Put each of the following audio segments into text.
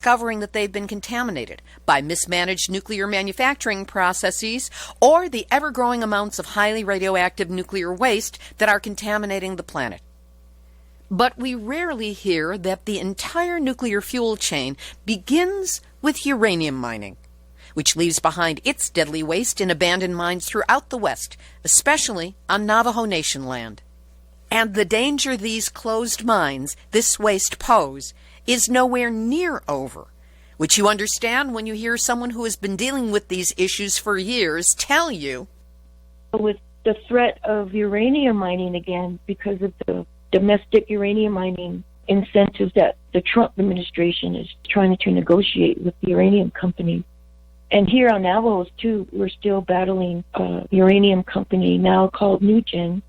discovering that they've been contaminated by mismanaged nuclear manufacturing processes or the ever-growing amounts of highly radioactive nuclear waste that are contaminating the planet. But we rarely hear that the entire nuclear fuel chain begins with uranium mining, which leaves behind its deadly waste in abandoned mines throughout the West, especially on Navajo Nation land. And the danger these closed mines, this waste pose, is nowhere near over, which you understand when you hear someone who has been dealing with these issues for years tell you. With the threat of uranium mining again, because of the domestic uranium mining incentives that the Trump administration is trying to negotiate with the uranium companies. And here on Navajos, too, we're still battling a uranium company now called NuGen,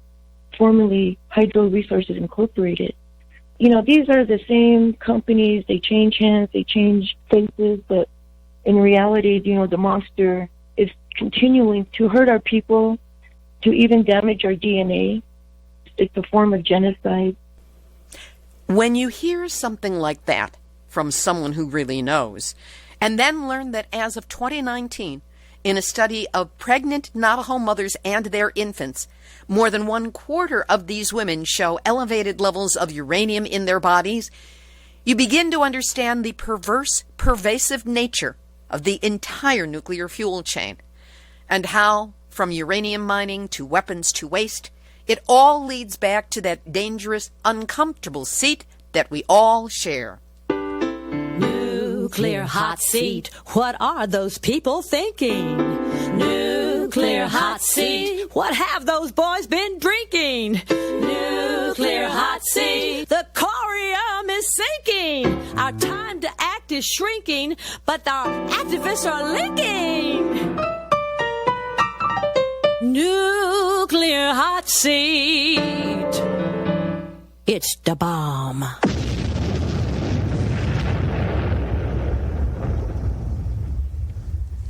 formerly Hydro Resources Incorporated. You know, these are the same companies. They change hands, they change faces, but in reality, you know, the monster is continuing to hurt our people, to even damage our DNA. It's a form of genocide. When you hear something like that from someone who really knows, and then learn that as of 2019, in a study of pregnant Navajo mothers and their infants, more than 1/4 of these women show elevated levels of uranium in their bodies, you begin to understand the perverse, pervasive nature of the entire nuclear fuel chain, and how, from uranium mining to weapons to waste, it all leads back to that dangerous, uncomfortable seat that we all share. Nuclear hot seat, what are those people thinking? Nuclear hot seat, what have those boys been drinking? Nuclear hot seat, the corium is sinking. Our time to act is shrinking, but our activists are linking. Nuclear hot seat, it's the bomb.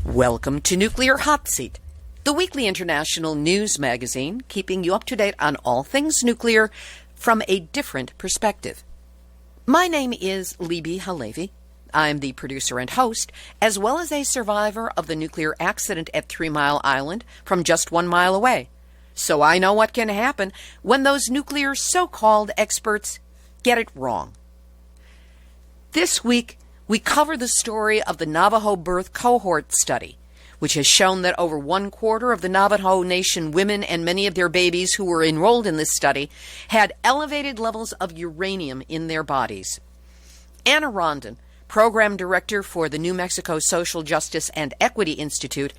Welcome to Nuclear Hot Seat, the weekly international news magazine keeping you up to date on all things nuclear from a different perspective. My name is Libby Halevi. I'm the producer and host, as well as a survivor of the nuclear accident at 3 Mile Island from just 1 mile away. So I know what can happen when those nuclear so-called experts get it wrong. This week, we cover the story of the Navajo Birth Cohort Study, which has shown that over 1/4 of the Navajo Nation women and many of their babies who were enrolled in this study had elevated levels of uranium in their bodies. Anna Rondon, Program Director for the New Mexico Social Justice and Equity Institute,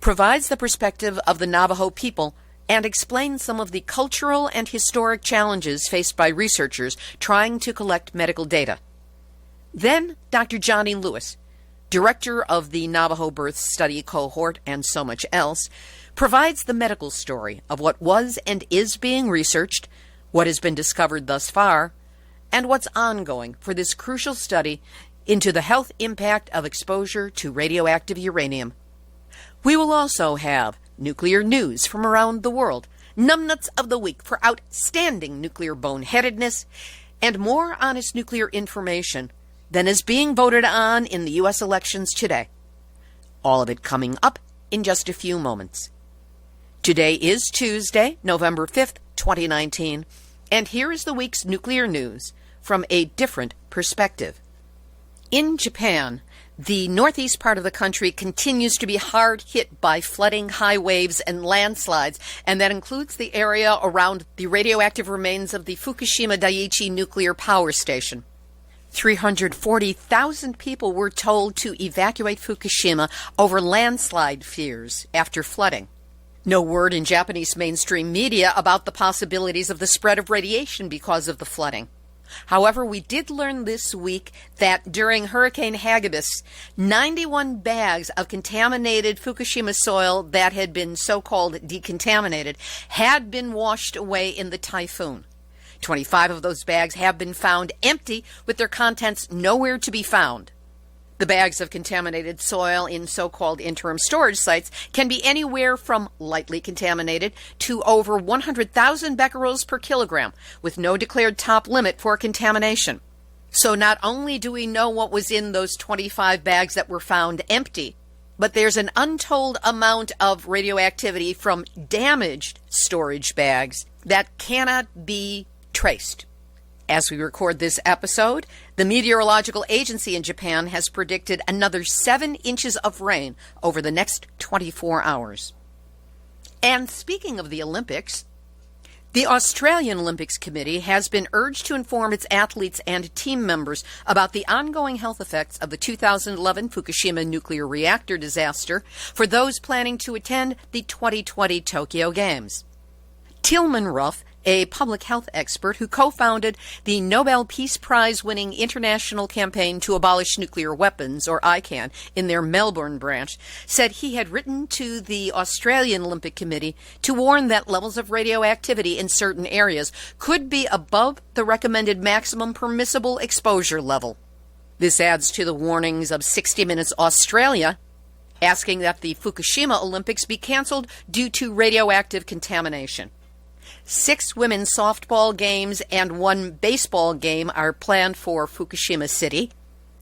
provides the perspective of the Navajo people and explains some of the cultural and historic challenges faced by researchers trying to collect medical data. Then, Dr. Johnnye Lewis, Director of the Navajo Birth Study Cohort and so much else, provides the medical story of what was and is being researched, what has been discovered thus far, and what's ongoing for this crucial study into the health impact of exposure to radioactive uranium. We will also have nuclear news from around the world, numbnuts of the week for outstanding nuclear boneheadedness, and more honest nuclear information than is being voted on in the U.S. elections today. All of it coming up in just a few moments. Today is Tuesday, November 5th, 2019, and here is the week's nuclear news from a different perspective. In Japan, the northeast part of the country continues to be hard hit by flooding, high waves, and landslides, and that includes the area around the radioactive remains of the Fukushima Daiichi nuclear power station. 340,000 people were told to evacuate Fukushima over landslide fears after flooding. No word in Japanese mainstream media about the possibilities of the spread of radiation because of the flooding. However, we did learn this week that during Hurricane Hagibis, 91 bags of contaminated Fukushima soil that had been so-called decontaminated had been washed away in the typhoon. 25 of those bags have been found empty, with their contents nowhere to be found. The bags of contaminated soil in so-called interim storage sites can be anywhere from lightly contaminated to over 100,000 becquerels per kilogram, with no declared top limit for contamination. So not only do we know what was in those 25 bags that were found empty, but there's an untold amount of radioactivity from damaged storage bags that cannot be traced. As we record this episode, the Meteorological Agency in Japan has predicted another 7 inches of rain over the next 24 hours. And speaking of the Olympics, the Australian Olympics Committee has been urged to inform its athletes and team members about the ongoing health effects of the 2011 Fukushima nuclear reactor disaster for those planning to attend the 2020 Tokyo Games. Tilman Ruff, a public health expert who co-founded the Nobel Peace Prize-winning International Campaign to Abolish Nuclear Weapons, or ICAN, in their Melbourne branch, said he had written to the Australian Olympic Committee to warn that levels of radioactivity in certain areas could be above the recommended maximum permissible exposure level. This adds to the warnings of 60 Minutes Australia, asking that the Fukushima Olympics be canceled due to radioactive contamination. 6 women's softball games and 1 baseball game are planned for Fukushima City,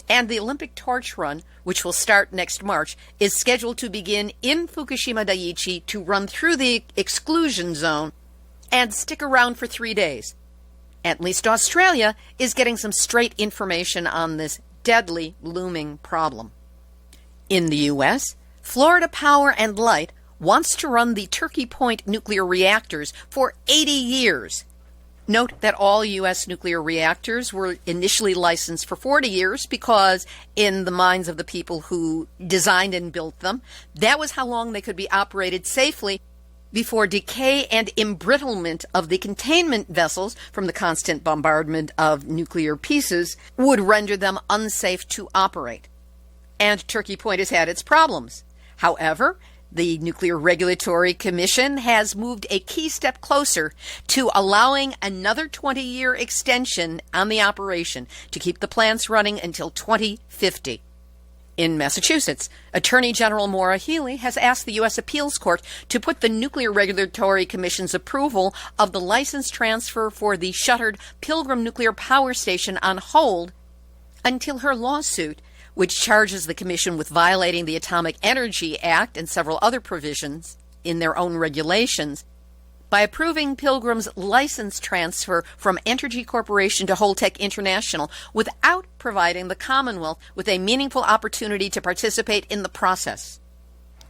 and the Olympic torch run, which will start next March, is scheduled to begin in Fukushima Daiichi to run through the exclusion zone and stick around for 3 days. At least Australia is getting some straight information on this deadly looming problem. In the U.S., Florida Power and Light wants to run the Turkey Point nuclear reactors for 80 years. Note that all U.S. nuclear reactors were initially licensed for 40 years because, in the minds of the people who designed and built them, that was how long they could be operated safely before decay and embrittlement of the containment vessels from the constant bombardment of nuclear pieces would render them unsafe to operate. And Turkey Point has had its problems. However, the Nuclear Regulatory Commission has moved a key step closer to allowing another 20-year extension on the operation to keep the plants running until 2050. In Massachusetts, Attorney General Maura Healey has asked the U.S. Appeals Court to put the Nuclear Regulatory Commission's approval of the license transfer for the shuttered Pilgrim Nuclear Power Station on hold until her lawsuit, which charges the Commission with violating the Atomic Energy Act and several other provisions in their own regulations, by approving Pilgrim's license transfer from Entergy Corporation to Holtec International without providing the Commonwealth with a meaningful opportunity to participate in the process.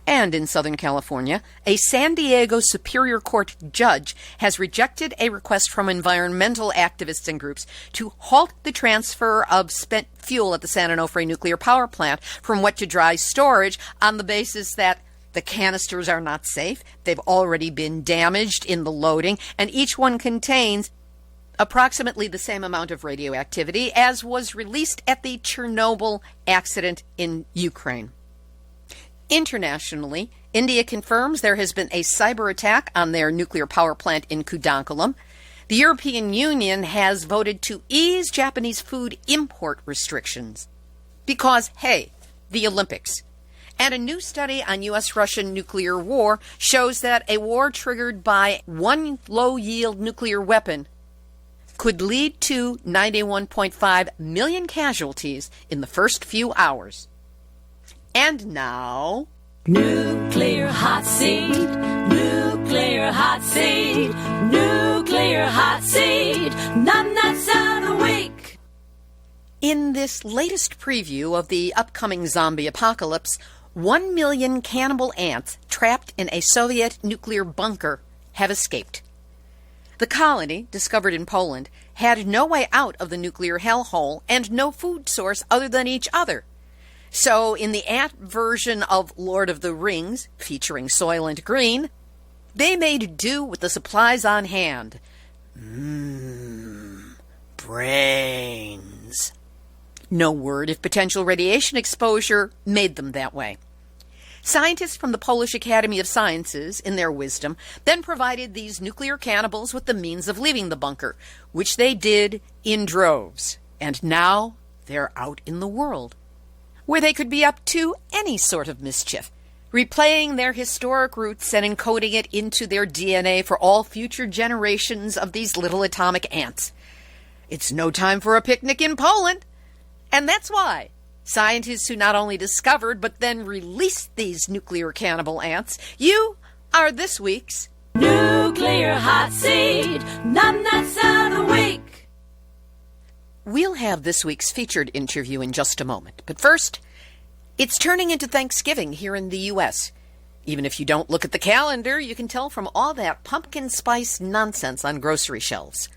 And in Southern California, a San Diego Superior Court judge has rejected a request from environmental activists and groups to halt the transfer of spent fuel at the San Onofre nuclear power plant from wet to dry storage on the basis that the canisters are not safe, they've already been damaged in the loading, and each one contains approximately the same amount of radioactivity as was released at the Chernobyl accident in Ukraine. Internationally, India confirms there has been a cyber attack on their nuclear power plant in Kudankulam. The European Union has voted to ease Japanese food import restrictions because, hey, the Olympics. And a new study on U.S.-Russian nuclear war shows that a war triggered by one low-yield nuclear weapon could lead to 91.5 million casualties in the first few hours. And now, Nuclear Hot Seat, Nuclear Hot Seat, Nuclear Hot Seat, Nuts of the Week. In this latest preview of the upcoming zombie apocalypse, 1 million cannibal ants trapped in a Soviet nuclear bunker have escaped. The colony, discovered in Poland, had no way out of the nuclear hellhole and no food source other than each other. So, in the ant version of Lord of the Rings, featuring Soylent Green, they made do with the supplies on hand. Brains. No word if potential radiation exposure made them that way. Scientists from the Polish Academy of Sciences, in their wisdom, then provided these nuclear cannibals with the means of leaving the bunker, which they did in droves. And now they're out in the world, where they could be up to any sort of mischief, replaying their historic roots and encoding it into their DNA for all future generations of these little atomic ants. It's no time for a picnic in Poland. And that's why scientists who not only discovered but then released these nuclear cannibal ants, you are this week's Nuclear Hot Seat, Numbnuts of the Week. We'll have this week's featured interview in just a moment. But first, it's turning into Thanksgiving here in the U.S. Even if you don't look at the calendar, you can tell from all that pumpkin spice nonsense on grocery shelves.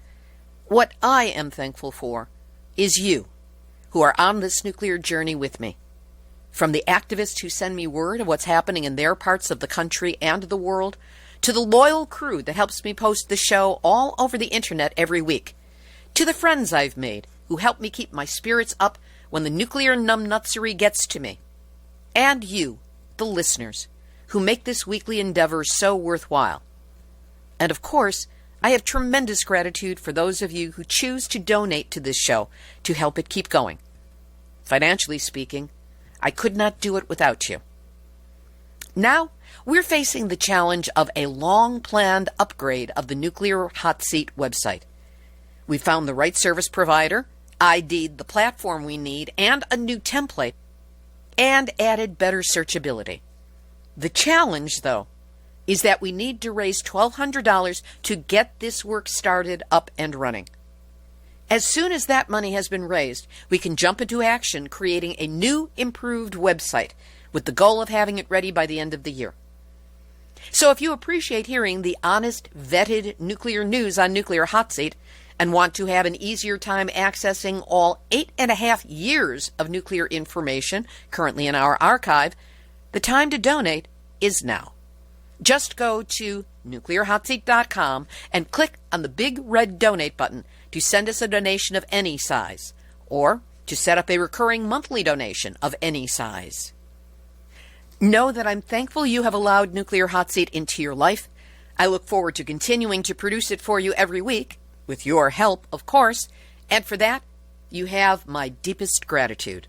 What I am thankful for is you, who are on this nuclear journey with me. From the activists who send me word of what's happening in their parts of the country and the world, to the loyal crew that helps me post the show all over the internet every week, to the friends I've made who help me keep my spirits up when the nuclear numbnutsery gets to me, and you, the listeners, who make this weekly endeavor so worthwhile. And of course, I have tremendous gratitude for those of you who choose to donate to this show to help it keep going. Financially speaking, I could not do it without you. Now, we're facing the challenge of a long-planned upgrade of the Nuclear Hot Seat website. We found the right service provider, ID'd the platform we need, and a new template, and added better searchability. The challenge, though, is that we need to raise $1,200 to get this work started up and running. As soon as that money has been raised, we can jump into action creating a new, improved website with the goal of having it ready by the end of the year. So if you appreciate hearing the honest, vetted nuclear news on Nuclear Hot Seat and want to have an easier time accessing all 8.5 years of nuclear information currently in our archive, the time to donate is now. Just go to nuclearhotseat.com and click on the big red donate button to send us a donation of any size, or to set up a recurring monthly donation of any size. Know that I'm thankful you have allowed Nuclear Hot Seat into your life. I look forward to continuing to produce it for you every week, with your help, of course, and for that, you have my deepest gratitude.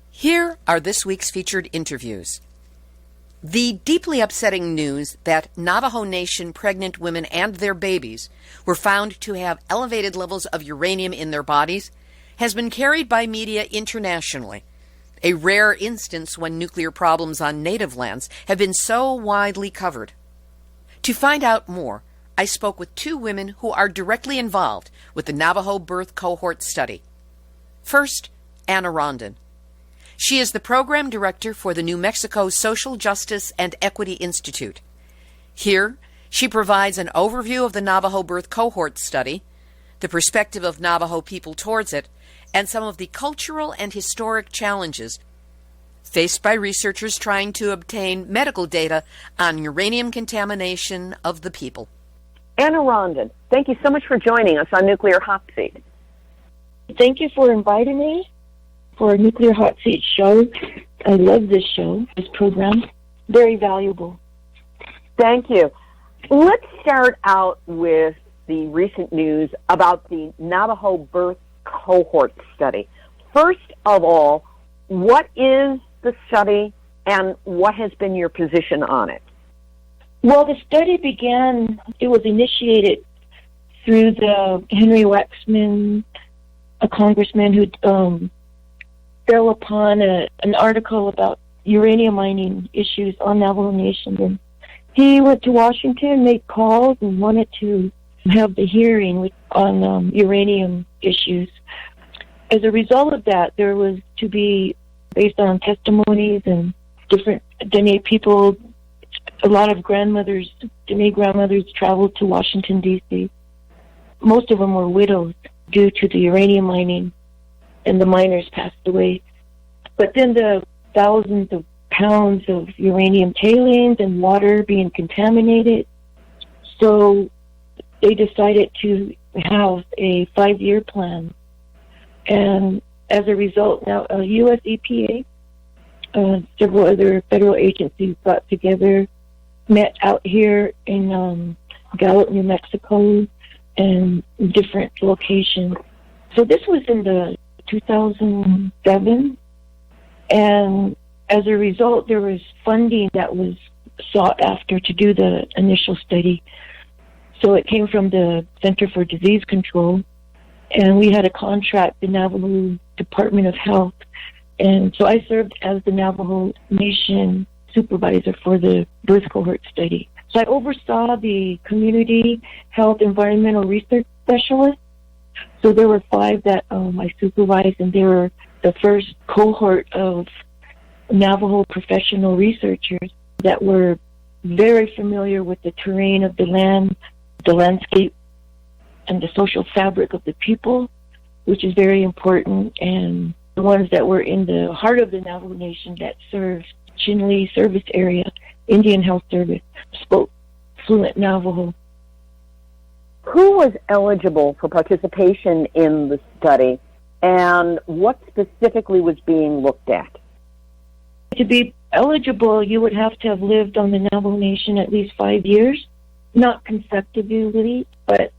Here are this week's featured interviews. The deeply upsetting news that Navajo Nation pregnant women and their babies were found to have elevated levels of uranium in their bodies has been carried by media internationally, a rare instance when nuclear problems on native lands have been so widely covered. To find out more, I spoke with two women who are directly involved with the Navajo Birth Cohort Study. First, Anna Rondon. She is the program director for the New Mexico Social Justice and Equity Institute. Here, she provides an overview of the Navajo Birth Cohort Study, the perspective of Navajo people towards it, and some of the cultural and historic challenges faced by researchers trying to obtain medical data on uranium contamination of the people. Anna Rondon, thank you so much for joining us on Nuclear Hot Seat. Thank you for inviting me for a Nuclear Hot Seat show. I love this show, this program. Very valuable. Thank you. Let's start out with the recent news about the Navajo Birth Cohort Study. First of all, what is the study and what has been your position on it? Well, the study began, it was initiated through the Henry Waxman, a congressman who fell upon an article about uranium mining issues on Navajo Nation. And he went to Washington, made calls, and wanted to have the hearing on uranium issues. As a result of that, there was to be, based on testimonies and different Dene people, a lot of grandmothers, Dene grandmothers traveled to Washington, D.C. Most of them were widows due to the uranium mining, and the miners passed away. But then the thousands of pounds of uranium tailings and water being contaminated. So they decided to have a 5-year plan. And as a result, now U.S. EPA, several other federal agencies got together, met out here in Gallup, New Mexico, and different locations. So this was in the 2007, and as a result, there was funding that was sought after to do the initial study. So it came from the Center for Disease Control, and we had a contract, the Navajo Department of Health. And so I served as the Navajo Nation supervisor for the birth cohort study. So I oversaw the community health environmental research specialist. So there were 5 that I supervised, and they were the first cohort of Navajo professional researchers that were very familiar with the terrain of the land, the landscape, and the social fabric of the people, which is very important, and the ones that were in the heart of the Navajo Nation that served Chinle Service Area, Indian Health Service, spoke fluent Navajo. Who was eligible for participation in the study, and what specifically was being looked at? To be eligible, you would have to have lived on the Navajo Nation at least 5 years, not consecutively, but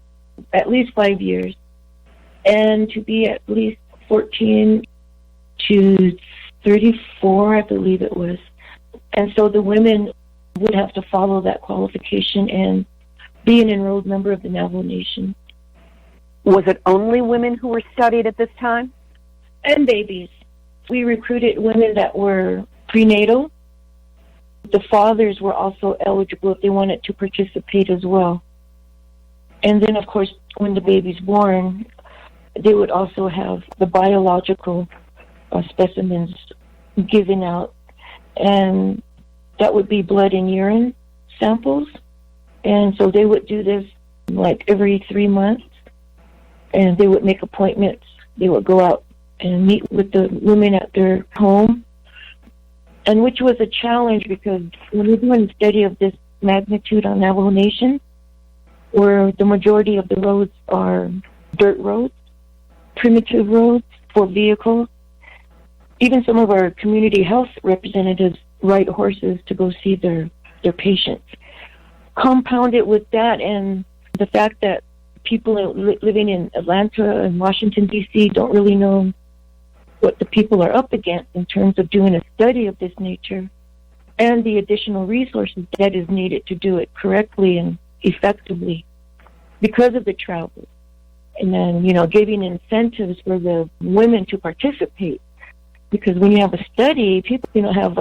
at least 5 years, and to be at least 14 to 34, I believe it was. And so the women would have to follow that qualification and be an enrolled member of the Navajo Nation. Was it only women who were studied at this time? And babies. We recruited women that were prenatal. The fathers were also eligible if they wanted to participate as well. And then, of course, when the baby's born, they would also have the biological specimens given out. And that would be blood and urine samples. And so they would do this like every 3 months. And they would make appointments. They would go out and meet with the women at their home. And which was a challenge because when we're doing a study of this magnitude on Navajo Nation, where the majority of the roads are dirt roads, primitive roads for vehicles, even some of our community health representatives ride horses to go see their patients. Compounded with that and the fact that people living in Atlanta and Washington, D.C. don't really know what the people are up against in terms of doing a study of this nature and the additional resources that is needed to do it correctly and effectively because of the travel. And then, giving incentives for the women to participate. Because when you have a study, people, have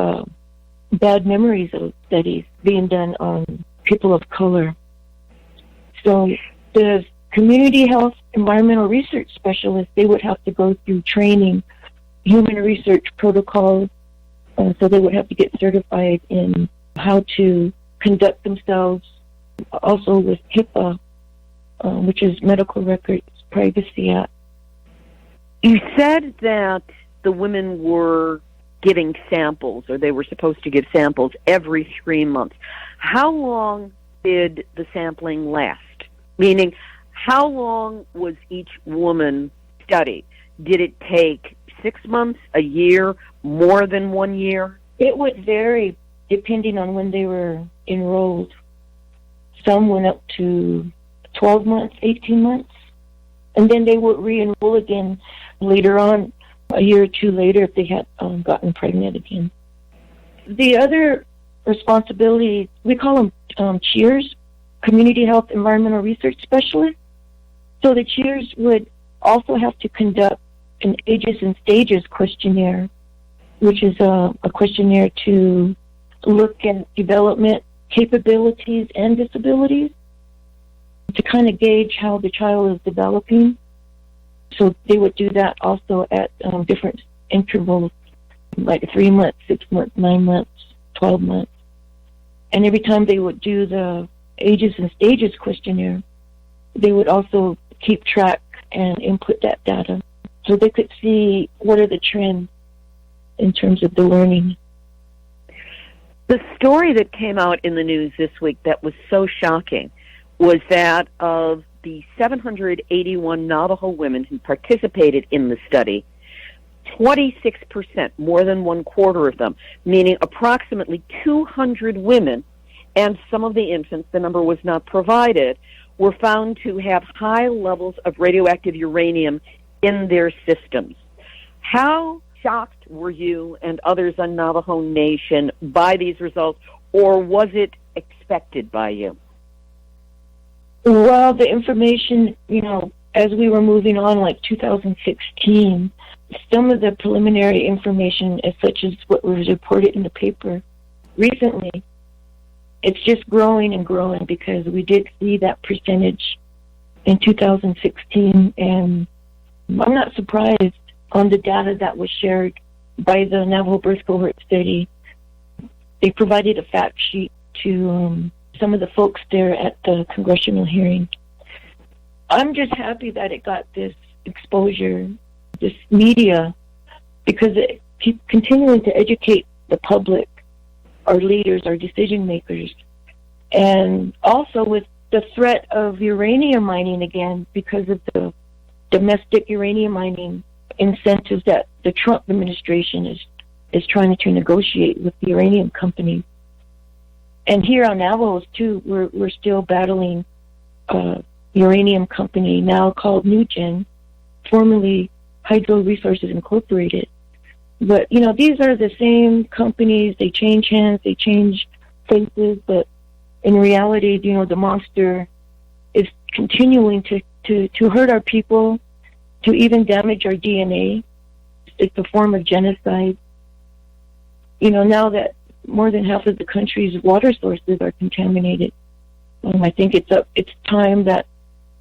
bad memories of studies being done on people of color. So the community health environmental research specialists, they would have to go through training, human research protocols, so they would have to get certified in how to conduct themselves, also with HIPAA, which is Medical Records Privacy Act. You said that the women were giving samples, or they were supposed to give samples every 3 months. How long did the sampling last? Meaning, how long was each woman studied? Did it take 6 months, a year, more than 1 year? It would vary depending on when they were enrolled. Some went up to 12 months, 18 months, and then they would re-enroll again later on, a year or 2 later if they had gotten pregnant again. The other responsibility, we call them CHEERS, Community Health Environmental Research Specialists. So the CHEERS would also have to conduct an ages and stages questionnaire, which is a questionnaire to look at development capabilities and disabilities to kind of gauge how the child is developing. So they would do that also at different intervals, like 3 months, 6 months, 9 months, 12 months. And every time they would do the ages and stages questionnaire, they would also keep track and input that data so they could see what are the trends in terms of the learning. The story that came out in the news this week that was so shocking was that of the 781 Navajo women who participated in the study, 26%, more than 1/4 of them, meaning approximately 200 women, and some of the infants, the number was not provided, were found to have high levels of radioactive uranium in their systems. How shocked were you and others on Navajo Nation by these results, or was it expected by you? Well, the information, as we were moving on, like 2016, some of the preliminary information, as such as what was reported in the paper recently, it's just growing and growing, because we did see that percentage in 2016, and I'm not surprised on the data that was shared by the Navajo Birth Cohort Study. They provided a fact sheet to some of the folks there at the congressional hearing. I'm just happy that it got this exposure, this media, because it keeps continuing to educate the public, our leaders, our decision makers, and also with the threat of uranium mining again, because of the domestic uranium mining incentives that the Trump administration is trying to negotiate with the uranium company. And here on Navajos too, we're still battling a uranium company now called NuGen, formerly Hydro Resources Incorporated. But, you know, these are the same companies. They change hands, they change faces, but in reality, you know, the monster is continuing to hurt our people, to even damage our DNA. It's a form of genocide. You know, now that more than half of the country's water sources are contaminated, I think it's time that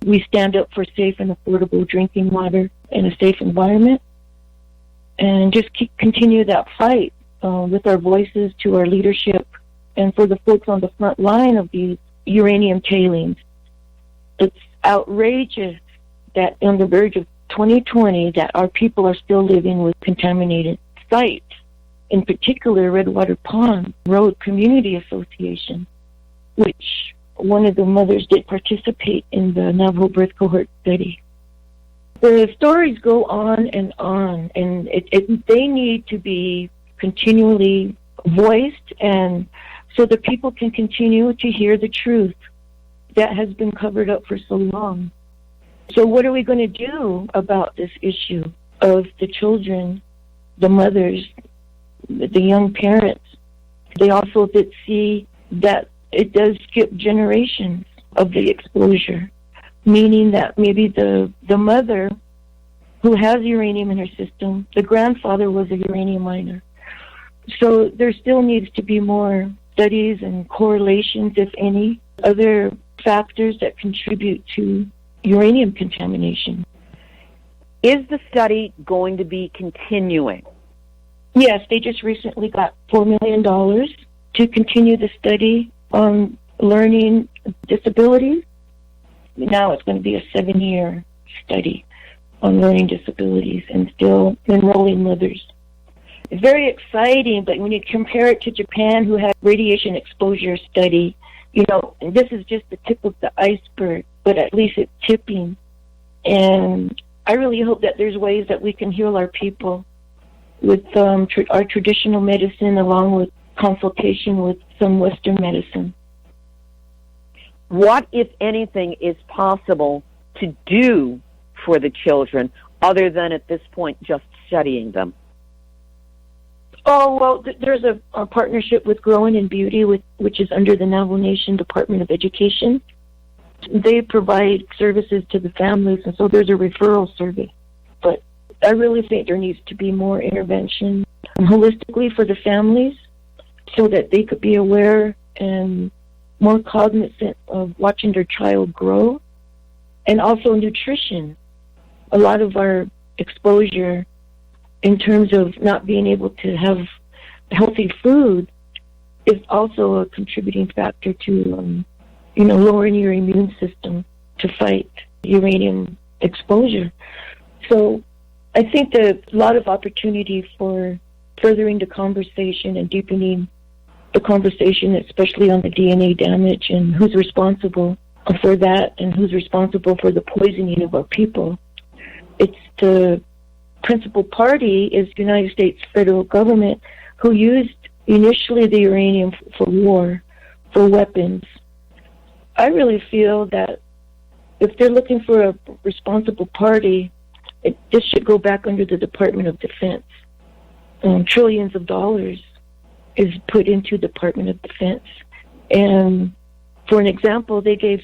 we stand up for safe and affordable drinking water and a safe environment, and just continue that fight with our voices to our leadership and for the folks on the front line of these uranium tailings. It's outrageous that on the verge of 2020 that our people are still living with contaminated sites, in particular Redwater Pond Road Community Association, which one of the mothers did participate in the Navajo Birth Cohort Study. The stories go on, and they need to be continually voiced, and so that people can continue to hear the truth that has been covered up for so long. So what are we going to do about this issue of the children, the mothers, the young parents? They also did see that it does skip generations of the exposure, meaning that maybe the mother who has uranium in her system, the grandfather was a uranium miner. So there still needs to be more studies and correlations, if any, other factors that contribute to uranium contamination. Is the study going to be continuing? Yes, they just recently got $4 million to continue the study on learning disabilities. Now it's going to be a 7-year study on learning disabilities and still enrolling mothers. It's very exciting, but when you compare it to Japan, who had radiation exposure study, you know, this is just the tip of the iceberg, but at least it's tipping. And I really hope that there's ways that we can heal our people with our traditional medicine, along with consultation with some Western medicine. What, if anything, is possible to do for the children other than at this point just studying them? Oh, well, there's a partnership with Growing in Beauty, which is under the Navajo Nation Department of Education. They provide services to the families, and so there's a referral service. But I really think there needs to be more intervention holistically for the families so that they could be aware and more cognizant of watching their child grow. And also nutrition. A lot of our exposure in terms of not being able to have healthy food is also a contributing factor to, lowering your immune system to fight uranium exposure. So I think there's a lot of opportunity for furthering the conversation and deepening the conversation, especially on the DNA damage and who's responsible for that and who's responsible for the poisoning of our people. It's the principal party is the United States federal government, who used initially the uranium for war, for weapons. I really feel that if they're looking for a responsible party, this should go back under the Department of Defense. Trillions of dollars is put into Department of Defense. And for an example, they gave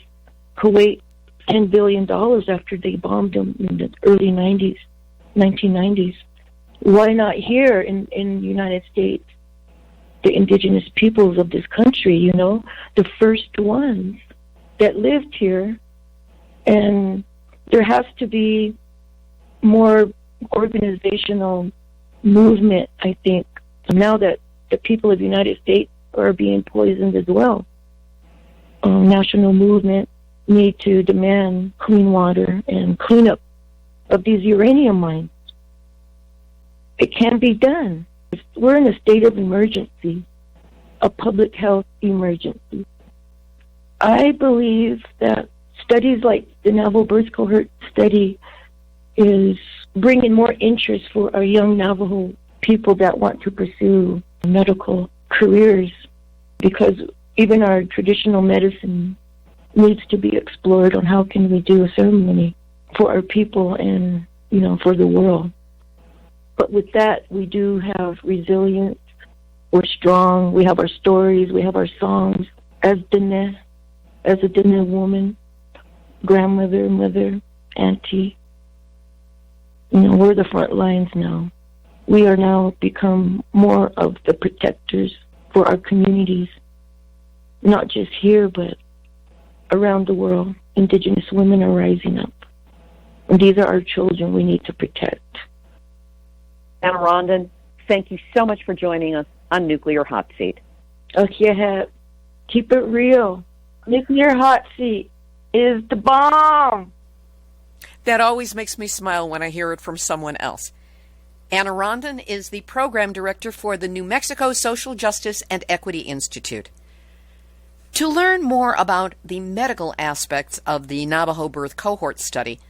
Kuwait $10 billion after they bombed them in the early 1990s. Why not here in the United States? The indigenous peoples of this country, the first ones that lived here. And there has to be more organizational movement, I think, now that the people of the United States are being poisoned as well. National movement need to demand clean water and cleanup of these uranium mines. It can be done. We're in a state of emergency, a public health emergency. I believe that studies like the Navajo Birth Cohort Study is bringing more interest for our young Navajo people that want to pursue medical careers, because even our traditional medicine needs to be explored on how can we do a ceremony for our people and, for the world. But with that, we do have resilience. We're strong. We have our stories. We have our songs. As a Dene woman, grandmother, mother, auntie, we're the front lines now. We are now become more of the protectors for our communities, not just here, but around the world. Indigenous women are rising up. And these are our children we need to protect. Anna Rondon, thank you so much for joining us on Nuclear Hot Seat. Okay, keep it real. Nuclear Hot Seat is the bomb. That always makes me smile when I hear it from someone else. Anna Rondon is the program director for the New Mexico Social Justice and Equity Institute. To learn more about the medical aspects of the Navajo Birth Cohort Study,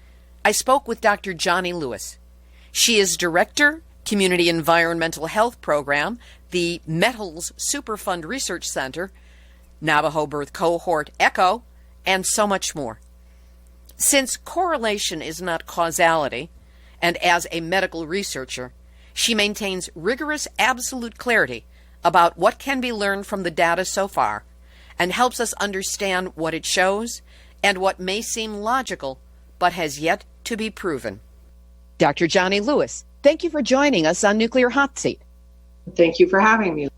I spoke with Dr. Johnnye Lewis. She is Director, Community Environmental Health Program, the Metals Superfund Research Center, Navajo Birth Cohort ECHO, and so much more. Since correlation is not causality, and as a medical researcher, she maintains rigorous absolute clarity about what can be learned from the data so far, and helps us understand what it shows and what may seem logical but has yet to be proven. Dr. Johnnye Lewis, thank you for joining us on Nuclear Hot Seat. Thank you for having me.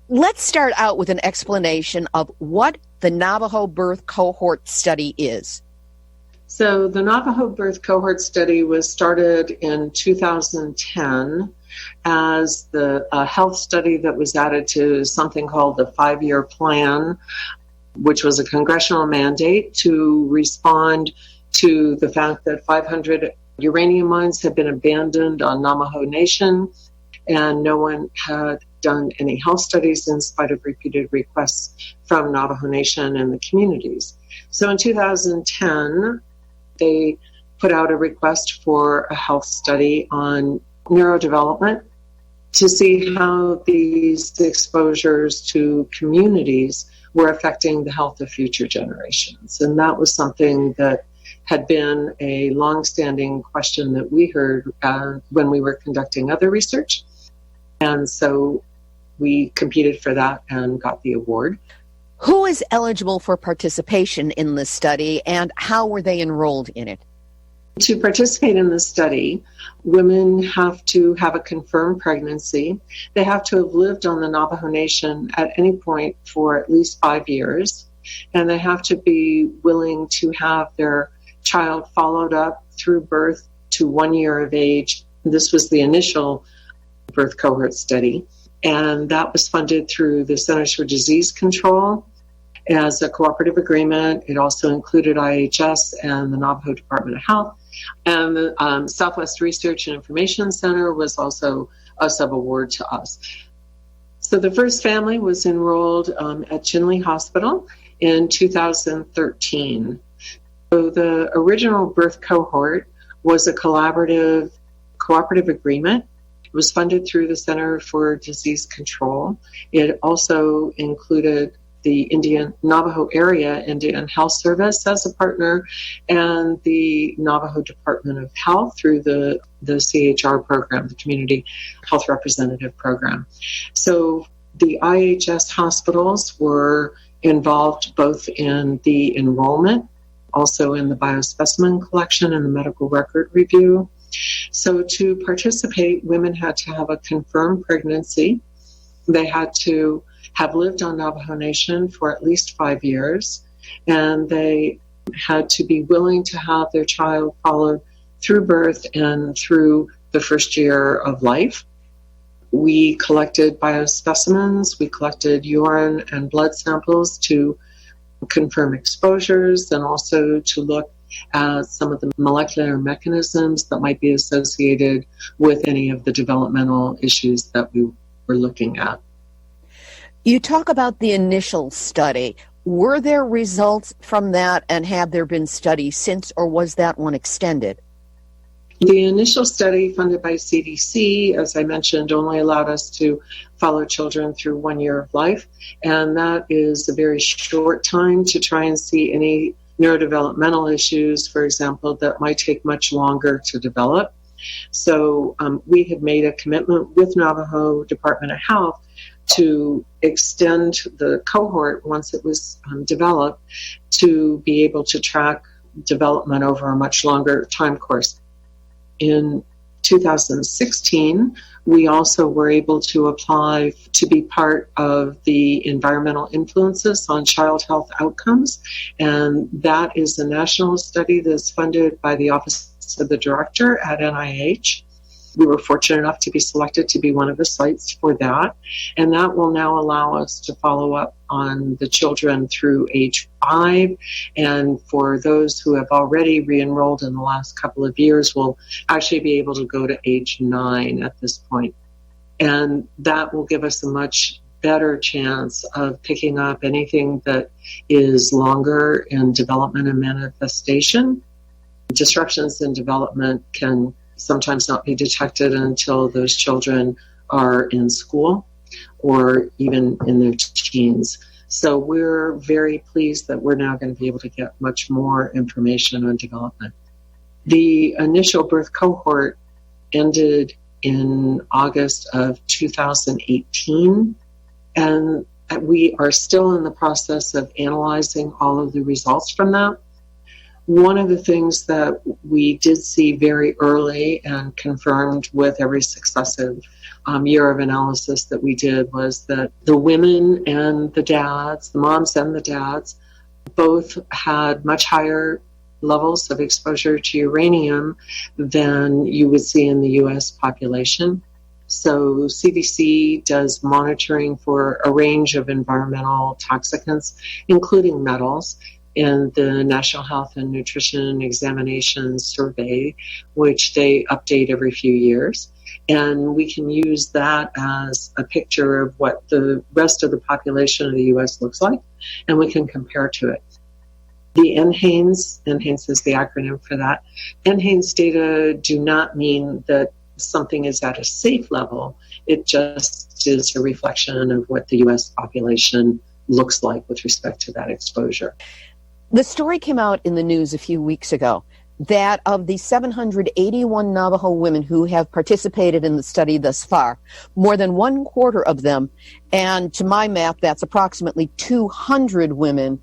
Let's start out with an explanation of what the Navajo Birth Cohort Study is. So the Navajo Birth Cohort Study was started in 2010 as the health study that was added to something called the 5-year plan, which was a congressional mandate to respond to the fact that 500 uranium mines had been abandoned on Navajo Nation, and no one had done any health studies in spite of repeated requests from Navajo Nation and the communities. So in 2010, they put out a request for a health study on neurodevelopment to see how these exposures to communities were affecting the health of future generations. And that was something that had been a long-standing question that we heard when we were conducting other research. And so we competed for that and got the award. Who is eligible for participation in this study, and how were they enrolled in it? To participate in this study, women have to have a confirmed pregnancy. They have to have lived on the Navajo Nation at any point for at least 5 years, and they have to be willing to have their child followed up through birth to 1 year of age. This was the initial birth cohort study, and that was funded through the Centers for Disease Control as a cooperative agreement. It also included IHS and the Navajo Department of Health, and the Southwest Research and Information Center was also a sub-award to us. So the first family was enrolled at Johnnye Hospital in 2013. So the original birth cohort was a cooperative agreement. It was funded through the Center for Disease Control. It also included the Navajo Area Indian Health Service as a partner, and the Navajo Department of Health through the CHR program, the Community Health Representative Program. So the IHS hospitals were involved both in the enrollment also in the biospecimen collection and the medical record review. So to participate, women had to have a confirmed pregnancy. They had to have lived on Navajo Nation for at least 5 years, and they had to be willing to have their child followed through birth and through the first year of life. We collected biospecimens, we collected urine and blood samples to confirm exposures and also to look at some of the molecular mechanisms that might be associated with any of the developmental issues that we were looking at. You talk about the initial study. Were there results from that, and have there been studies since, or was that one extended? The initial study funded by CDC, as I mentioned, only allowed us to follow children through 1 year of life, and that is a very short time to try and see any neurodevelopmental issues, for example, that might take much longer to develop. So we had made a commitment with Navajo Department of Health to extend the cohort once it was developed to be able to track development over a much longer time course. In 2016, we also were able to apply to be part of the environmental influences on child health outcomes, and that is a national study that's funded by the Office of the Director at NIH. We were fortunate enough to be selected to be one of the sites for that, and that will now allow us to follow up on the children through age 5, and for those who have already re-enrolled in the last couple of years, will actually be able to go to age 9 at this point. And that will give us a much better chance of picking up anything that is longer in development and manifestation. Disruptions in development can sometimes not be detected until those children are in school or even in their teens. So we're very pleased that we're now going to be able to get much more information on development. The initial birth cohort ended in August of 2018, and we are still in the process of analyzing all of the results from that. One of the things that we did see very early and confirmed with every successive year of analysis that we did was that the women and the dads, the moms and the dads, both had much higher levels of exposure to uranium than you would see in the U.S. population. So CDC does monitoring for a range of environmental toxicants, including metals, in the National Health and Nutrition Examination Survey, which they update every few years. And we can use that as a picture of what the rest of the population of the U.S. looks like, and we can compare to it. The NHANES is the acronym for that. NHANES data do not mean that something is at a safe level. It just is a reflection of what the U.S. population looks like with respect to that exposure. The story came out in the news a few weeks ago that of the 781 Navajo women who have participated in the study thus far, more than 1/4 of them, and to my math, that's approximately 200 women,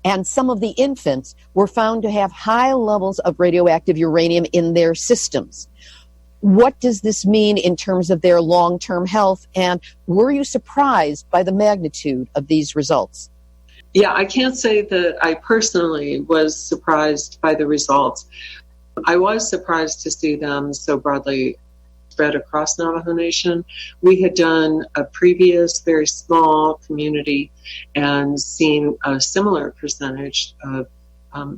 and some of the infants were found to have high levels of radioactive uranium in their systems. What does this mean in terms of their long-term health, and were you surprised by the magnitude of these results? Yeah, I can't say that I personally was surprised by the results. I was surprised to see them so broadly spread across Navajo Nation. We had done a previous very small community and seen a similar percentage of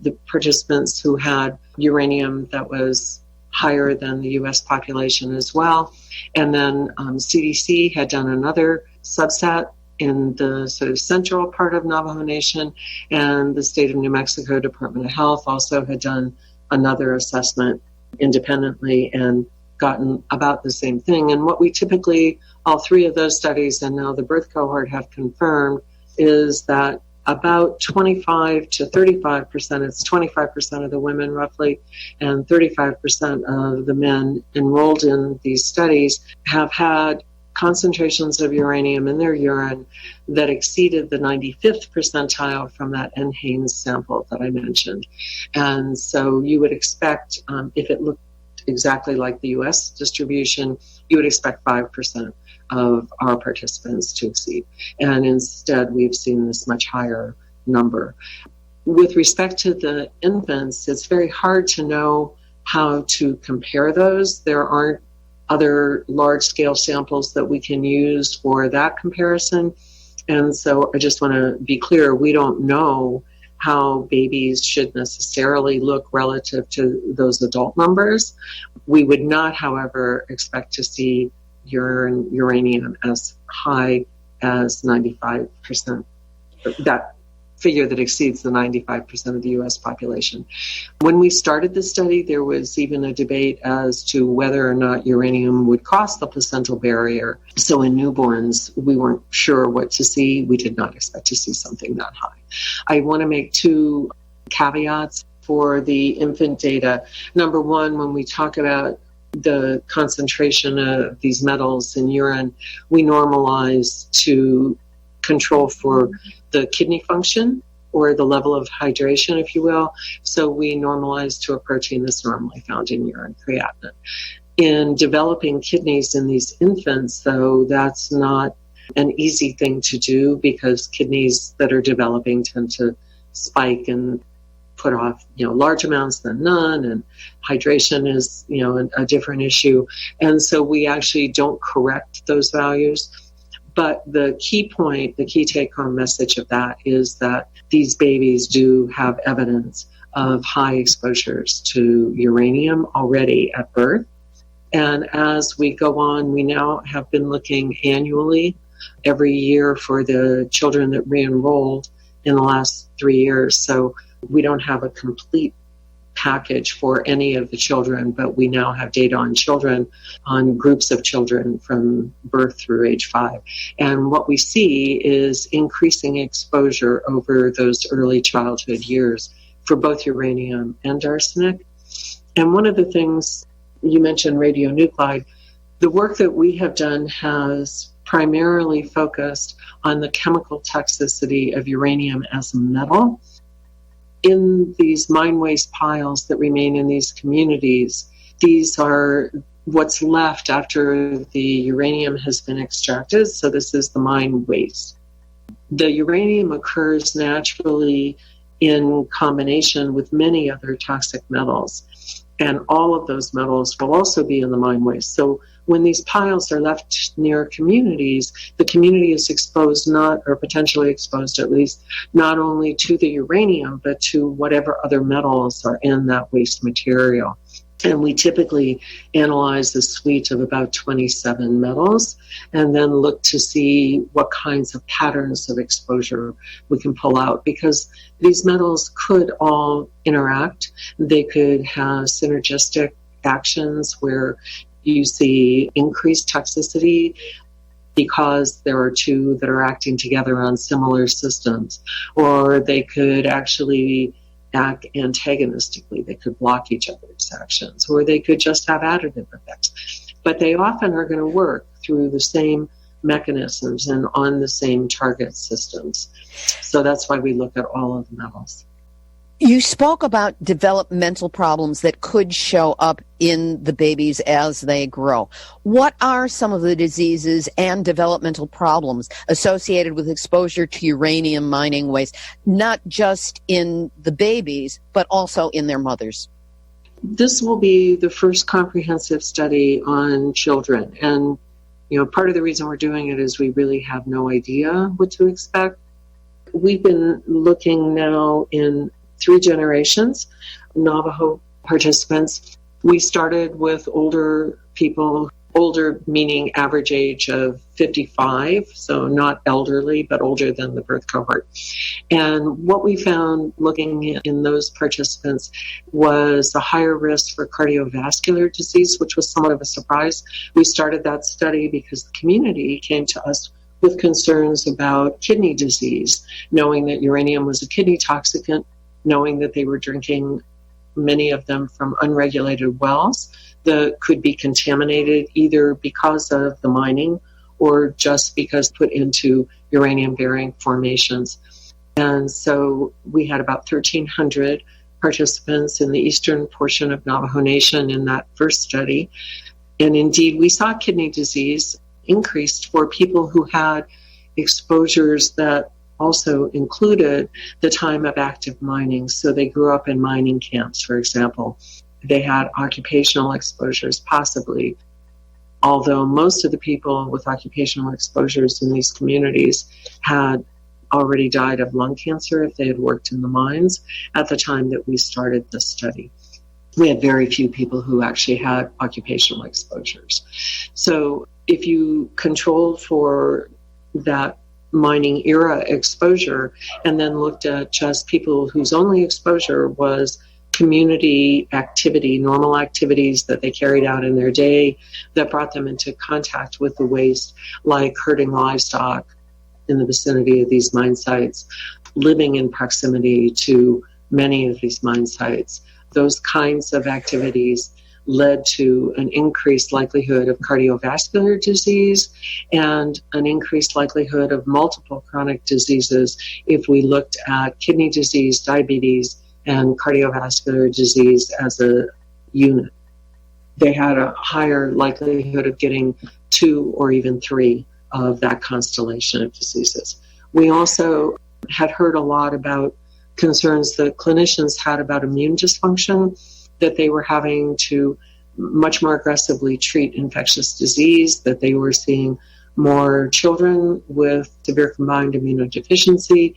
the participants who had uranium that was higher than the U.S. population as well. And then CDC had done another subset in the sort of central part of Navajo Nation, and the state of New Mexico Department of Health also had done another assessment independently and gotten about the same thing. And what we typically, all three of those studies and now the birth cohort have confirmed is that about 25 to 35%, it's 25% of the women roughly, and 35% of the men enrolled in these studies have had concentrations of uranium in their urine that exceeded the 95th percentile from that NHANES sample that I mentioned. And so you would expect, if it looked exactly like the U.S. distribution, you would expect 5% of our participants to exceed. And instead, we've seen this much higher number. With respect to the infants, it's very hard to know how to compare those. There aren't other large-scale samples that we can use for that comparison. And so I just want to be clear, we don't know how babies should necessarily look relative to those adult numbers. We would not, however, expect to see uranium as high as 95%, that figure that exceeds the 95% of the U.S. population. When we started the study, there was even a debate as to whether or not uranium would cross the placental barrier. So in newborns, we weren't sure what to see. We did not expect to see something that high. I want to make two caveats for the infant data. Number one, when we talk about the concentration of these metals in urine, we normalize to control for the kidney function or the level of hydration, if you will. So we normalize to a protein that's normally found in urine, creatinine. In developing kidneys in these infants, though, that's not an easy thing to do because kidneys that are developing tend to spike and put off, large amounts than none, and hydration is, a different issue. And so we actually don't correct those values. But the key point, the key take-home message of that is that these babies do have evidence of high exposures to uranium already at birth. And as we go on, we now have been looking annually every year for the children that re-enrolled in the last 3 years. So we don't have a complete package for any of the children, but we now have data on children, on groups of children from birth through age 5. And what we see is increasing exposure over those early childhood years for both uranium and arsenic. And one of the things you mentioned, radionuclide, the work that we have done has primarily focused on the chemical toxicity of uranium as a metal. In these mine waste piles that remain in these communities, these are what's left after the uranium has been extracted. So this is the mine waste. The uranium occurs naturally in combination with many other toxic metals. And all of those metals will also be in the mine waste. So when these piles are left near communities, the community is exposed potentially exposed at least, not only to the uranium, but to whatever other metals are in that waste material. And we typically analyze a suite of about 27 metals and then look to see what kinds of patterns of exposure we can pull out, because these metals could all interact. They could have synergistic actions where you see increased toxicity because there are two that are acting together on similar systems, or they could actually act antagonistically. They could block each other's actions, or they could just have additive effects. But they often are going to work through the same mechanisms and on the same target systems. So that's why we look at all of the metals. You spoke about developmental problems that could show up in the babies as they grow. What are some of the diseases and developmental problems associated with exposure to uranium mining waste, not just in the babies, but also in their mothers? This will be the first comprehensive study on children. And, part of the reason we're doing it is we really have no idea what to expect. We've been looking now in 3 generations, Navajo participants. We started with older people, older meaning average age of 55, so not elderly, but older than the birth cohort. And what we found looking in those participants was a higher risk for cardiovascular disease, which was somewhat of a surprise. We started that study because the community came to us with concerns about kidney disease, knowing that uranium was a kidney toxicant, knowing that they were drinking, many of them from unregulated wells that could be contaminated either because of the mining or just because put into uranium-bearing formations. And so we had about 1,300 participants in the eastern portion of Navajo Nation in that first study. And indeed, we saw kidney disease increased for people who had exposures that also included the time of active mining. So they grew up in mining camps, for example. They had occupational exposures, possibly, although most of the people with occupational exposures in these communities had already died of lung cancer if they had worked in the mines at the time that we started the study. We had very few people who actually had occupational exposures. So if you controlled for that mining era exposure and then looked at just people whose only exposure was community activity, normal activities that they carried out in their day that brought them into contact with the waste, like herding livestock in the vicinity of these mine sites, living in proximity to many of these mine sites. Those kinds of activities led to an increased likelihood of cardiovascular disease and an increased likelihood of multiple chronic diseases if we looked at kidney disease, diabetes, and cardiovascular disease as a unit. They had a higher likelihood of getting 2 or even 3 of that constellation of diseases. We also had heard a lot about concerns that clinicians had about immune dysfunction, that they were having to much more aggressively treat infectious disease, that they were seeing more children with severe combined immunodeficiency.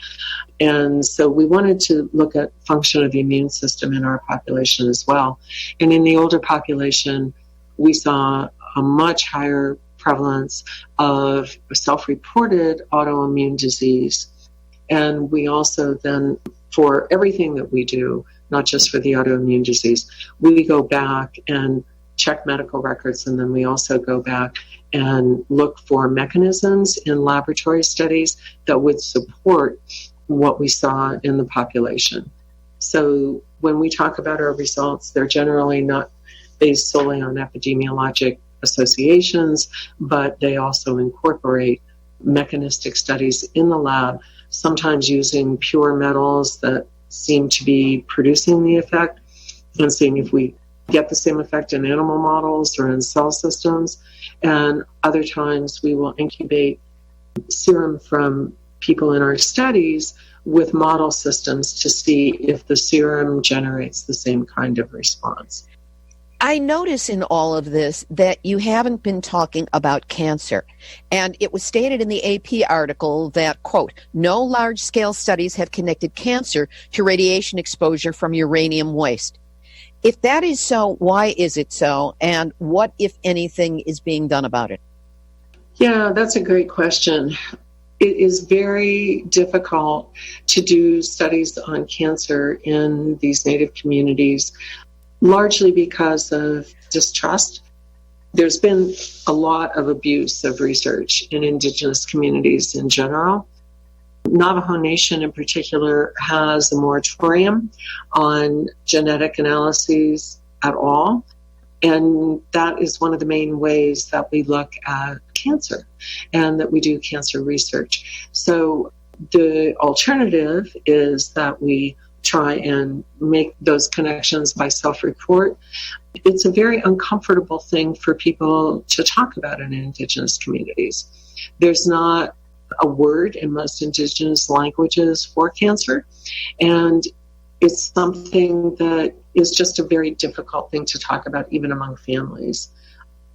And so we wanted to look at function of the immune system in our population as well. And in the older population, we saw a much higher prevalence of self-reported autoimmune disease. And we also then, for everything that we do, not just for the autoimmune disease, we go back and check medical records, and then we also go back and look for mechanisms in laboratory studies that would support what we saw in the population. So when we talk about our results, they're generally not based solely on epidemiologic associations, but they also incorporate mechanistic studies in the lab, sometimes using pure metals that seem to be producing the effect and seeing if we get the same effect in animal models or in cell systems. And other times we will incubate serum from people in our studies with model systems to see if the serum generates the same kind of response. I notice in all of this that you haven't been talking about cancer. And it was stated in the AP article that, quote, no large-scale studies have connected cancer to radiation exposure from uranium waste. If that is so, why is it so? And what, if anything, is being done about it? Yeah, that's a great question. It is very difficult to do studies on cancer in these Native communities, largely because of distrust. There's been a lot of abuse of research in Indigenous communities in general. Navajo Nation in particular has a moratorium on genetic analyses at all. And that is one of the main ways that we look at cancer and that we do cancer research. So the alternative is that we try and make those connections by self-report. It's a very uncomfortable thing for people to talk about in Indigenous communities. There's not a word in most Indigenous languages for cancer, and it's something that is just a very difficult thing to talk about even among families.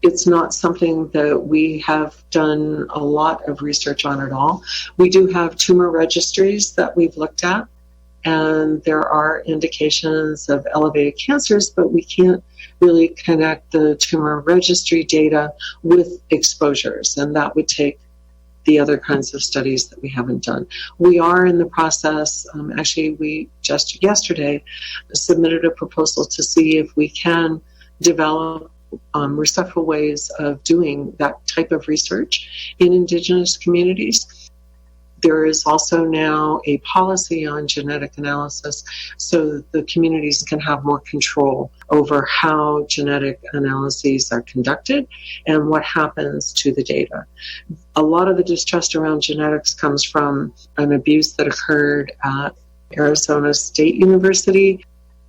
It's not something that we have done a lot of research on at all. We do have tumor registries that we've looked at, and there are indications of elevated cancers, but we can't really connect the tumor registry data with exposures, and that would take the other kinds of studies that we haven't done. We are in the process, actually we just yesterday submitted a proposal to see if we can develop respectful ways of doing that type of research in Indigenous communities. There is also now a policy on genetic analysis so that the communities can have more control over how genetic analyses are conducted and what happens to the data. A lot of the distrust around genetics comes from an abuse that occurred at Arizona State University.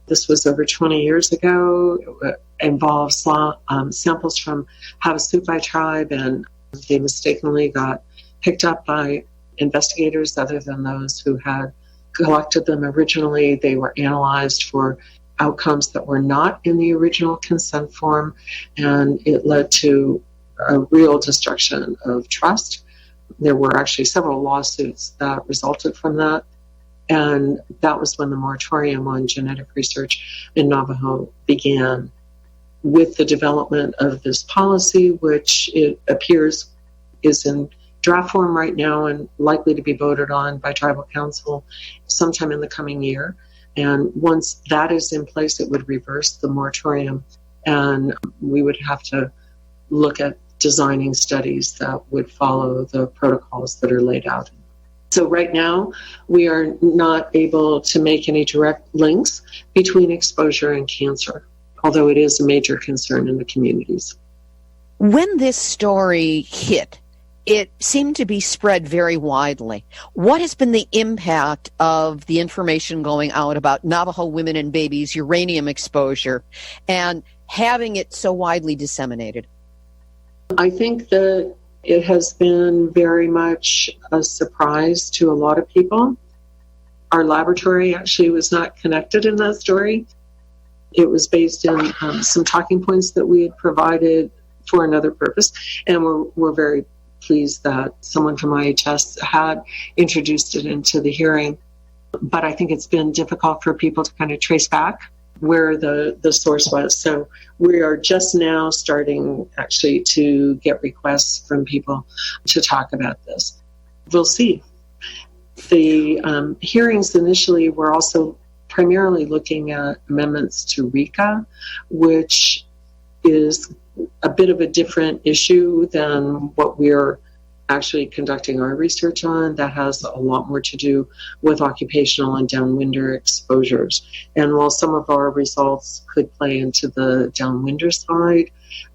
This was over 20 years ago. It involves samples from Hotseat tribe, and they mistakenly got picked up by investigators other than those who had collected them originally. They were analyzed for outcomes that were not in the original consent form, and it led to a real destruction of trust. There were actually several lawsuits that resulted from that, and that was when the moratorium on genetic research in Navajo began. With the development of this policy, which it appears is in draft form right now and likely to be voted on by tribal council sometime in the coming year. And once that is in place, it would reverse the moratorium, and we would have to look at designing studies that would follow the protocols that are laid out. So right now, we are not able to make any direct links between exposure and cancer, although it is a major concern in the communities. When this story hit, it seemed to be spread very widely. What has been the impact of the information going out about Navajo women and babies' uranium exposure and having it so widely disseminated? I think that it has been very much a surprise to a lot of people. Our laboratory actually was not connected in that story. It was based in some talking points that we had provided for another purpose, and we're very pleased that someone from IHS had introduced it into the hearing. But I think it's been difficult for people to kind of trace back where the source was. So we are just now starting actually to get requests from people to talk about this. We'll see. The hearings initially were also primarily looking at amendments to RECA, which is a bit of a different issue than what we're actually conducting our research on. That has a lot more to do with occupational and downwinder exposures. And while some of our results could play into the downwinder side,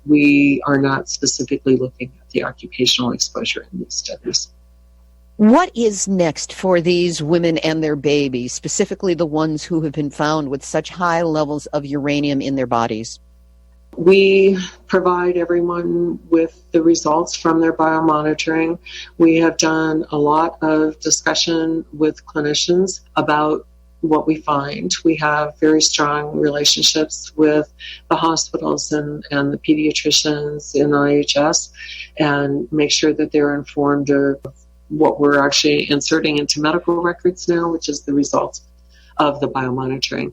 we are not specifically looking at the occupational exposure in these studies. What is next for these women and their babies, specifically the ones who have been found with such high levels of uranium in their bodies? We provide everyone with the results from their biomonitoring. We have done a lot of discussion with clinicians about what we find. We have very strong relationships with the hospitals and the pediatricians in IHS, and make sure that they're informed of what we're actually inserting into medical records now, which is the results of the biomonitoring.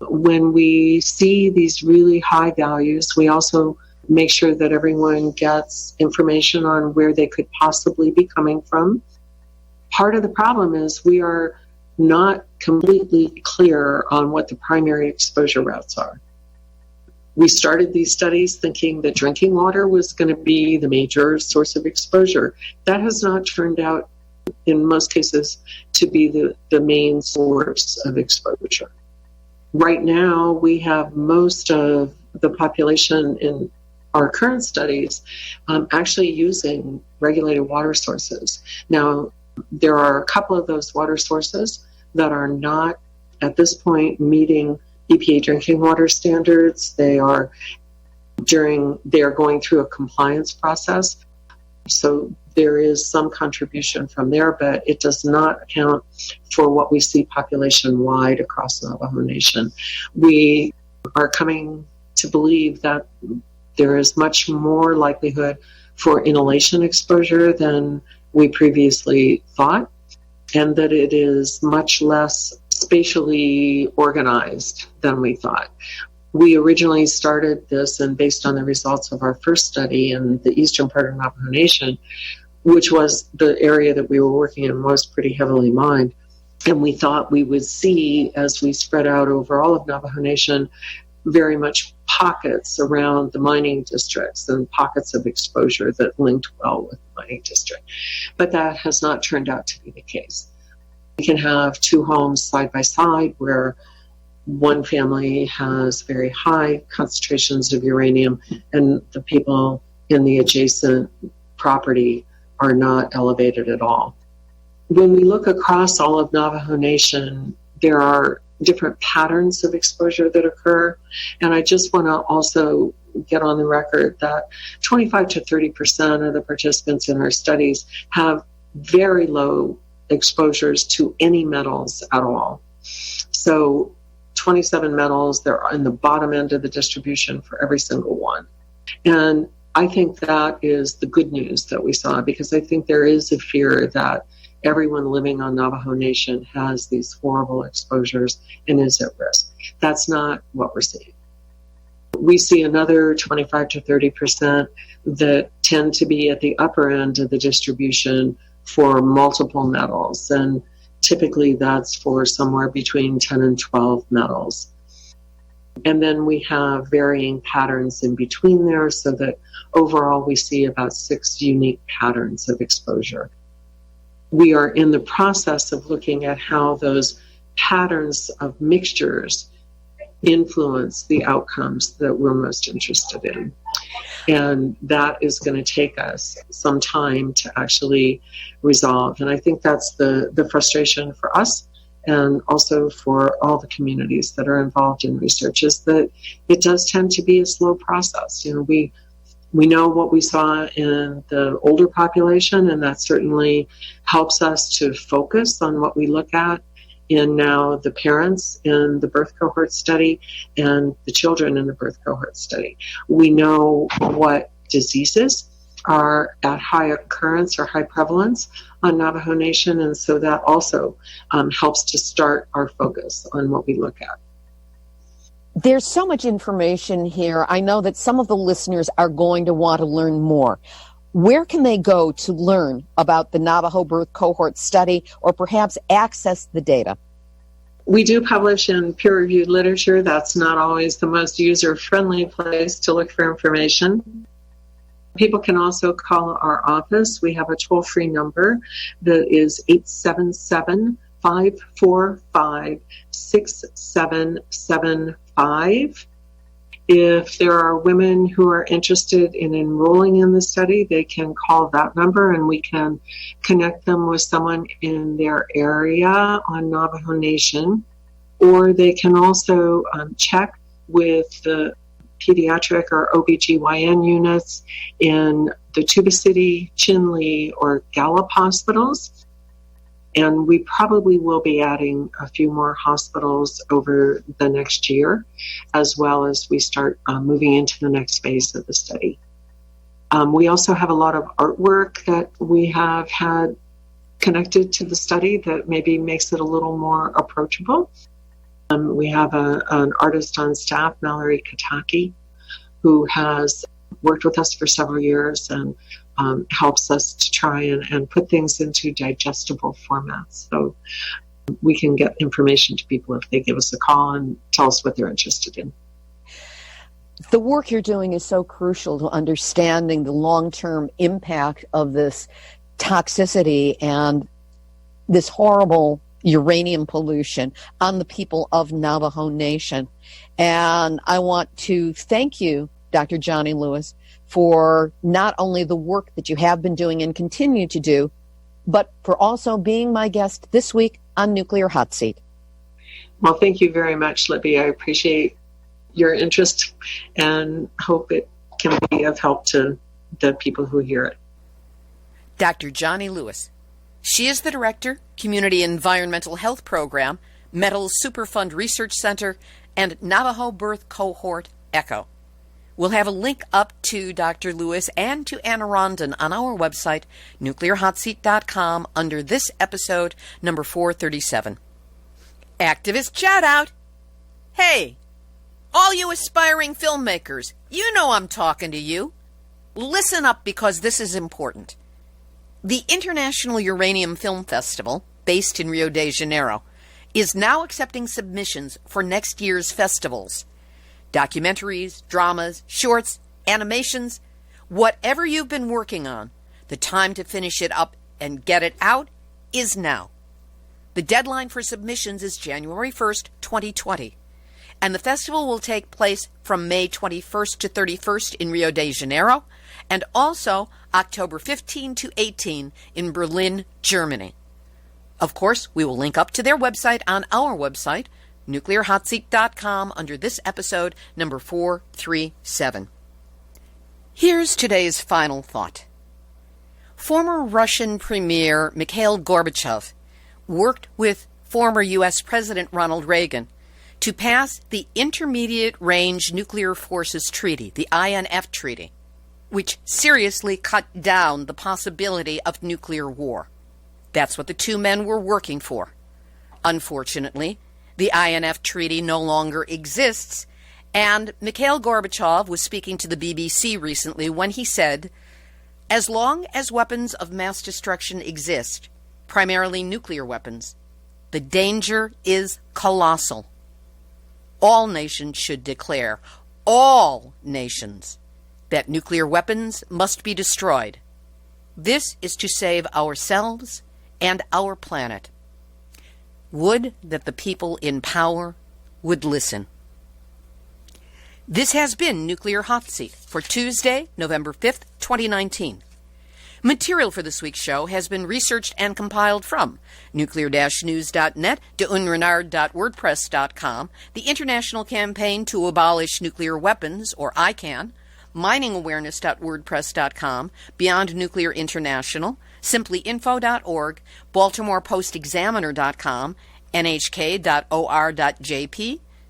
When we see these really high values, we also make sure that everyone gets information on where they could possibly be coming from. Part of the problem is we are not completely clear on what the primary exposure routes are. We started these studies thinking that drinking water was going to be the major source of exposure. That has not turned out, in most cases, to be the main source of exposure. Right now, we have most of the population in our current studies actually using regulated water sources. Now, there are a couple of those water sources that are not, at this point, meeting EPA drinking water standards. They are going through a compliance process. So there is some contribution from there, but it does not account for what we see population-wide across Navajo Nation. We are coming to believe that there is much more likelihood for inhalation exposure than we previously thought, and that it is much less spatially organized than we thought. We originally started this, and based on the results of our first study in the eastern part of Navajo Nation, which was the area that we were working in, was pretty heavily mined. And we thought we would see, as we spread out over all of Navajo Nation, very much pockets around the mining districts and pockets of exposure that linked well with the mining district. But that has not turned out to be the case. We can have two homes side by side where one family has very high concentrations of uranium and the people in the adjacent property are not elevated at all. When we look across all of Navajo Nation, there are different patterns of exposure that occur. And I just want to also get on the record that 25 to 30% of the participants in our studies have very low exposures to any metals at all. So 27 metals, they're in the bottom end of the distribution for every single one. And I think that is the good news that we saw, because I think there is a fear that everyone living on Navajo Nation has these horrible exposures and is at risk. That's not what we're seeing. We see another 25 to 30% that tend to be at the upper end of the distribution for multiple metals. And typically that's for somewhere between 10 and 12 metals. And then we have varying patterns in between there, so that overall we see about 6 unique patterns of exposure. We are in the process of looking at how those patterns of mixtures influence the outcomes that we're most interested in. And that is going to take us some time to actually resolve. And I think that's the frustration for us and also for all the communities that are involved in research, is that it does tend to be a slow process. You know, we know what we saw in the older population, and that certainly helps us to focus on what we look at in now the parents in the birth cohort study and the children in the birth cohort study. We know what diseases are at high occurrence or high prevalence on Navajo Nation, and so that also helps to start our focus on what we look at. There's so much information here. I know that some of the listeners are going to want to learn more. Where can they go to learn about the Navajo Birth Cohort Study, or perhaps access the data? We do publish in peer-reviewed literature. That's not always the most user-friendly place to look for information. People can also call our office. We have a toll-free number that is 877-545-6775. If there are women who are interested in enrolling in the study, they can call that number and we can connect them with someone in their area on Navajo Nation. Or they can also check with the pediatric or OBGYN units in the Tuba City, Chinle, or Gallup hospitals. And we probably will be adding a few more hospitals over the next year, as well as we start moving into the next phase of the study. We also have a lot of artwork that we have had connected to the study that maybe makes it a little more approachable. We have an artist on staff, Mallory Kataki, who has worked with us for several years and helps us to try and put things into digestible formats. So we can get information to people if they give us a call and tell us what they're interested in. The work you're doing is so crucial to understanding the long-term impact of this toxicity and this horrible uranium pollution on the people of Navajo Nation. And I want to thank you, Dr. Johnnye Lewis, for not only the work that you have been doing and continue to do, but for also being my guest this week on Nuclear Hot Seat. Well, thank you very much, Libby. I appreciate your interest and hope it can be of help to the people who hear it. Dr. Johnnye Lewis. She is the Director, Community Environmental Health Program, Metals Superfund Research Center, and Navajo Birth Cohort ECHO. We'll have a link up to Dr. Lewis and to Anna Rondon on our website, nuclearhotseat.com, under this episode, number 437. Activist shout out! Hey, all you aspiring filmmakers, you know I'm talking to you. Listen up, because this is important. The International Uranium Film Festival, based in Rio de Janeiro, is now accepting submissions for next year's festivals. Documentaries, dramas, shorts, animations, whatever you've been working on, the time to finish it up and get it out is now. The deadline for submissions is January 1st, 2020, and the festival will take place from May 21st to 31st in Rio de Janeiro, and also October 15 to 18 in Berlin, Germany. Of course, we will link up to their website on our website, nuclearhotseat.com, under this episode, number 437. Here's today's final thought. Former Russian Premier Mikhail Gorbachev worked with former U.S. President Ronald Reagan to pass the Intermediate Range Nuclear Forces Treaty, the INF Treaty, which seriously cut down the possibility of nuclear war. That's what the two men were working for. Unfortunately, the INF Treaty no longer exists, and Mikhail Gorbachev was speaking to the BBC recently when he said, "As long as weapons of mass destruction exist, primarily nuclear weapons, the danger is colossal. All nations should declare, all nations, that nuclear weapons must be destroyed. This is to save ourselves and our planet. Would that the people in power would listen." This has been Nuclear Hot Seat for Tuesday, November 5th, 2019. Material for this week's show has been researched and compiled from nuclear-news.net, deunrenard.wordpress.com, the International Campaign to Abolish Nuclear Weapons, or ICAN, miningawareness.wordpress.com, Beyond Nuclear International, simplyinfo.org, baltimorepostexaminer.com, nhk.or.jp,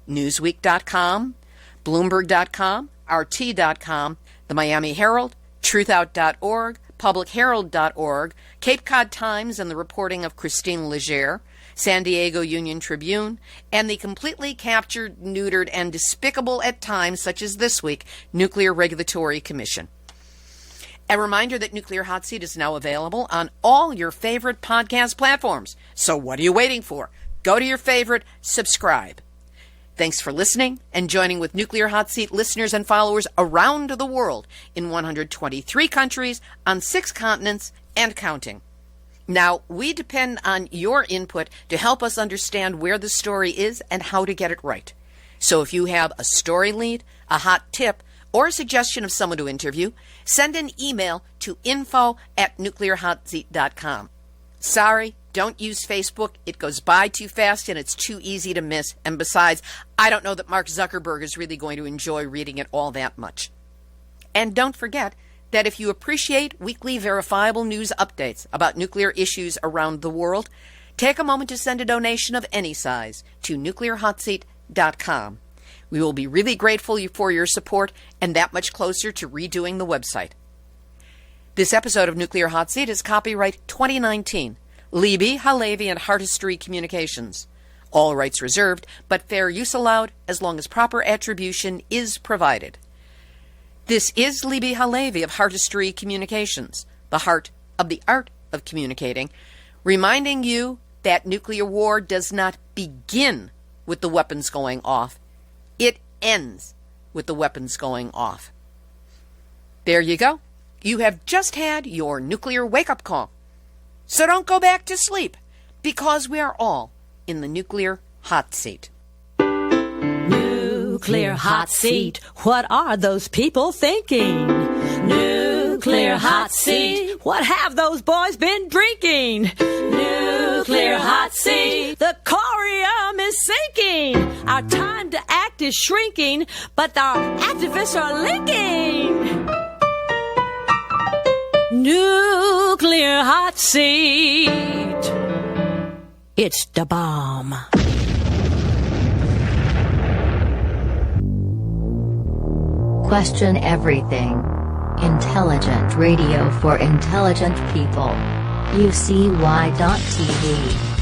newsweek.com, bloomberg.com, rt.com, the Miami Herald, truthout.org, publicherald.org, Cape Cod Times and the reporting of Christine Leger, San Diego Union Tribune, and the completely captured, neutered, and despicable at times, such as this week, Nuclear Regulatory Commission. A reminder that Nuclear Hot Seat is now available on all your favorite podcast platforms. So what are you waiting for? Go to your favorite, subscribe. Thanks for listening and joining with Nuclear Hot Seat listeners and followers around the world in 123 countries on 6 continents and counting. Now, we depend on your input to help us understand where the story is and how to get it right. So if you have a story lead, a hot tip, or a suggestion of someone to interview, send an email to info@nuclearhotseat.com. Sorry, don't use Facebook. It goes by too fast and it's too easy to miss. And besides, I don't know that Mark Zuckerberg is really going to enjoy reading it all that much. And don't forget that if you appreciate weekly verifiable news updates about nuclear issues around the world, take a moment to send a donation of any size to nuclearhotseat.com. We will be really grateful for your support and that much closer to redoing the website. This episode of Nuclear Hot Seat is copyright 2019, Libby, Halevi, and Heartistry Communications. All rights reserved, but fair use allowed as long as proper attribution is provided. This is Libby Halevi of Heartistry Communications, the heart of the art of communicating, reminding you that nuclear war does not begin with the weapons going off. It ends with the weapons going off. There you go. You have just had your nuclear wake-up call. So don't go back to sleep, because we are all in the nuclear hot seat. Nuclear hot seat. What are those people thinking? Nuclear hot seat. What have those boys been drinking? Nuclear hot seat. The corium is sinking. Our time to act is shrinking, but our activists are linking. Nuclear hot seat. It's the bomb. Question everything. Intelligent radio for intelligent people. UCY.TV